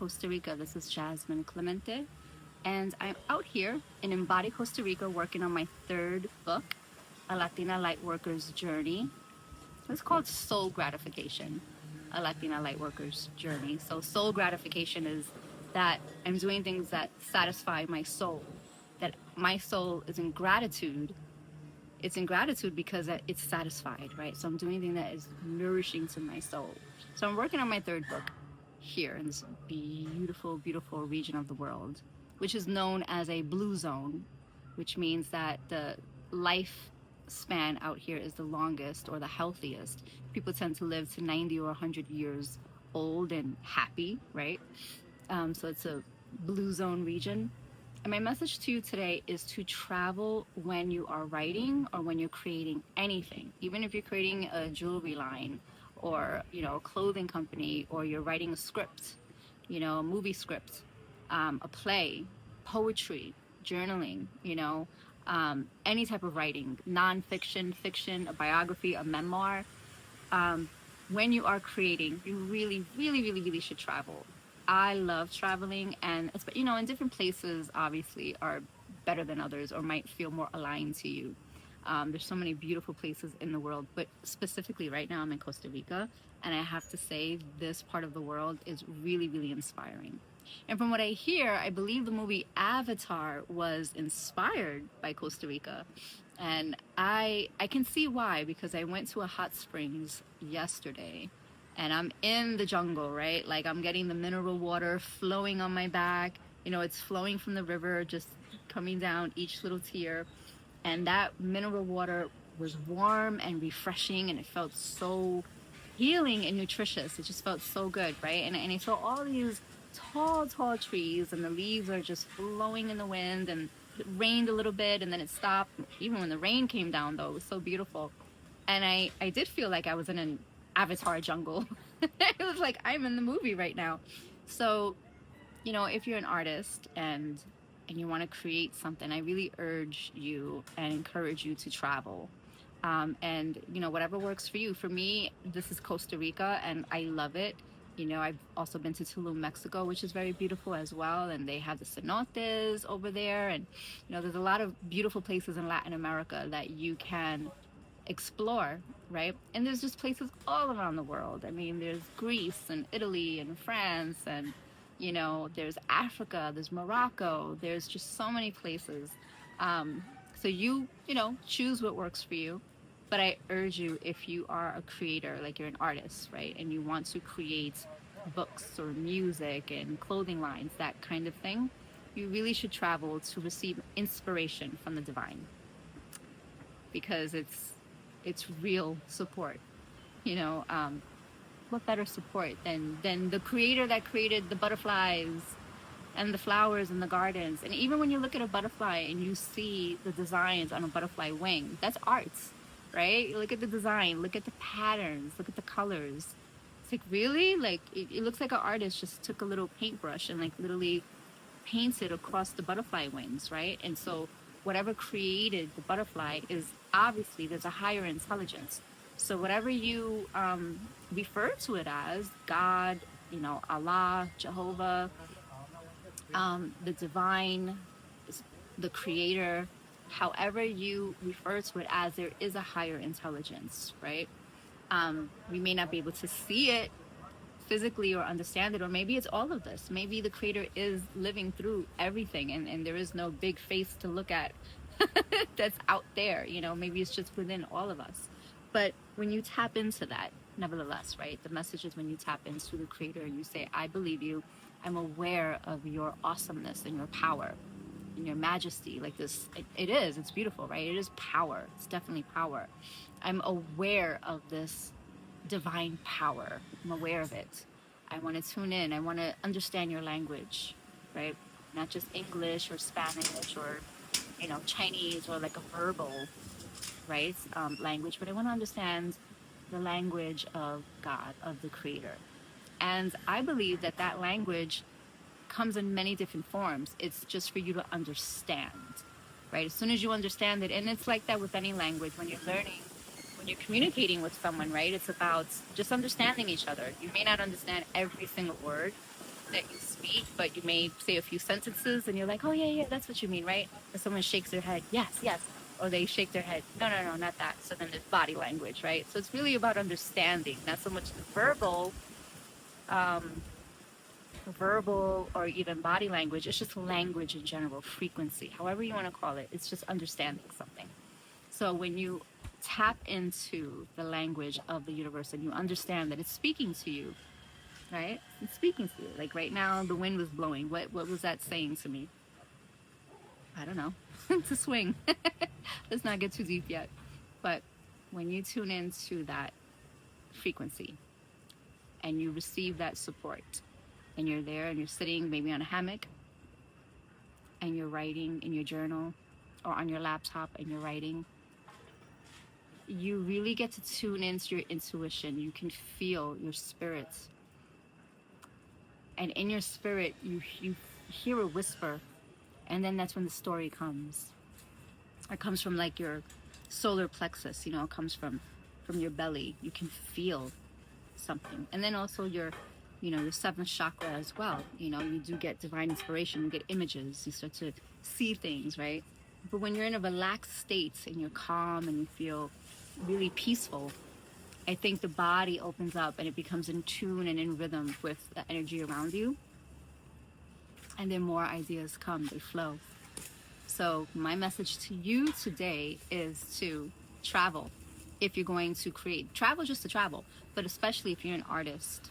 Costa Rica. This is Jasmine Clemente, and I'm out here in Embody, Costa Rica, working on my third book, A Latina Lightworker's Journey. It's called Soul Gratification, A Latina Lightworker's Journey. So, soul gratification is that I'm doing things that satisfy my soul, that my soul is in gratitude. It's in gratitude because it's satisfied, right? So I'm doing anything that is nourishing to my soul. So I'm working on my third book here in this beautiful, beautiful region of the world, which is known as a blue zone, which means that the life span out here is the longest or the healthiest. People tend to live to 90 or 100 years old and happy, right? So it's a blue zone region. And my message to you today is to travel when you are writing or when you're creating anything, even if you're creating a jewelry line or, a clothing company, or you're writing a script, a movie script, a play, poetry, journaling, any type of writing, nonfiction, fiction, a biography, a memoir. When you are creating, you really, really, really, really should travel. I love traveling, and in different places obviously are better than others or might feel more aligned to you. There's so many beautiful places in the world, but specifically right now I'm in Costa Rica, and I have to say this part of the world is really, really inspiring. And from what I hear, I believe the movie Avatar was inspired by Costa Rica. And I can see why, because I went to a hot springs yesterday and I'm in the jungle, right? Like, I'm getting the mineral water flowing on my back. It's flowing from the river, just coming down each little tear. And that mineral water was warm and refreshing, and it felt so healing and nutritious. It just felt so good, right? And I saw all these tall, tall trees, and the leaves are just blowing in the wind, and it rained a little bit and then it stopped. Even when the rain came down, though, it was so beautiful. And I did feel like I was in an Avatar jungle. It was like I'm in the movie right now. So, if you're an artist and you want to create something, I really urge you and encourage you to travel. And whatever works for you. For me, this is Costa Rica, and I love it. I've also been to Tulum, Mexico, which is very beautiful as well. And they have the cenotes over there. And, there's a lot of beautiful places in Latin America that you can explore, right? And there's just places all around the world. I mean, there's Greece and Italy and France, and, there's Africa, there's Morocco, there's just so many places. So choose what works for you. But I urge you, if you are a creator, like you're an artist, right, and you want to create books or music and clothing lines, that kind of thing, you really should travel to receive inspiration from the divine, because it's real support. What better support than the creator that created the butterflies and the flowers and the gardens? And even when you look at a butterfly and you see the designs on a butterfly wing, that's art, right? Look at the design, look at the patterns, look at the colors. It's like, really? Like, it looks like an artist just took a little paintbrush and like literally painted across the butterfly wings, right? And so whatever created the butterfly is obviously, there's a higher intelligence. So whatever you refer to it as, God, Allah, Jehovah, the divine, the creator, however you refer to it as, there is a higher intelligence, right? We may not be able to see it physically or understand it, or maybe it's all of this. Maybe the creator is living through everything, and there is no big face to look at that's out there. Maybe it's just within all of us. But when you tap into that, nevertheless, right, the message is when you tap into the creator and you say, I believe you, I'm aware of your awesomeness and your power and your majesty. Like this, it's beautiful, right? It is power. It's definitely power. I'm aware of this divine power. I'm aware of it. I want to tune in. I want to understand your language, right? Not just English or Spanish or, Chinese or like a verbal, right, language, but I want to understand the language of God, of the creator. And I believe that language comes in many different forms. It's just for you to understand, right? As soon as you understand it, and it's like that with any language, when you're learning, when you're communicating with someone, right? It's about just understanding each other. You may not understand every single word, that you speak, but you may say a few sentences and you're like, oh, yeah, yeah, that's what you mean, right? And someone shakes their head, yes, yes. Or they shake their head, no, no, no, not that. So then there's body language, right? So it's really about understanding, not so much the um, verbal or even body language. It's just language in general, frequency, however you want to call it. It's just understanding something. So when you tap into the language of the universe and you understand that it's speaking to you, right? It's speaking to you. Like right now, the wind was blowing. What was that saying to me? I don't know. To swing. Let's not get too deep yet. But when you tune into that frequency and you receive that support, and you're there and you're sitting maybe on a hammock and you're writing in your journal or on your laptop and you're writing, you really get to tune into your intuition. You can feel your spirit. And in your spirit, you hear a whisper. And then that's when the story comes. It comes from like your solar plexus, it comes from your belly. You can feel something. And then also your seventh chakra as well. You do get divine inspiration, you get images, you start to see things, right? But when you're in a relaxed state and you're calm and you feel really peaceful, I think the body opens up and it becomes in tune and in rhythm with the energy around you. And then more ideas come, they flow. So my message to you today is to travel. If you're going to create, travel just to travel, but especially if you're an artist,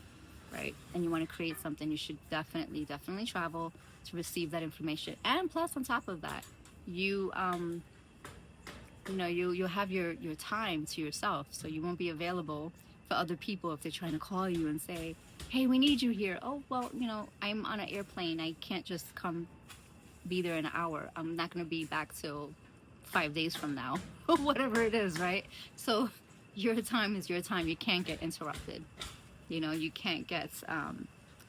right? And you want to create something, you should definitely travel to receive that information. And plus on top of that, you'll have your time to yourself. So you won't be available for other people if they're trying to call you and say, hey, we need you here. Oh, well, I'm on an airplane. I can't just come be there in an hour. I'm not going to be back till 5 days from now, whatever it is, right? So your time is your time. You can't get interrupted. You can't get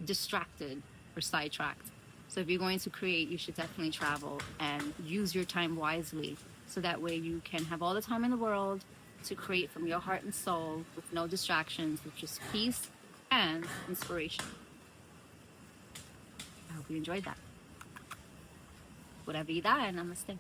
distracted or sidetracked. So if you're going to create, you should definitely travel and use your time wisely. So that way you can have all the time in the world to create from your heart and soul with no distractions, with just peace and inspiration. I hope you enjoyed that. Pura vida and namaste.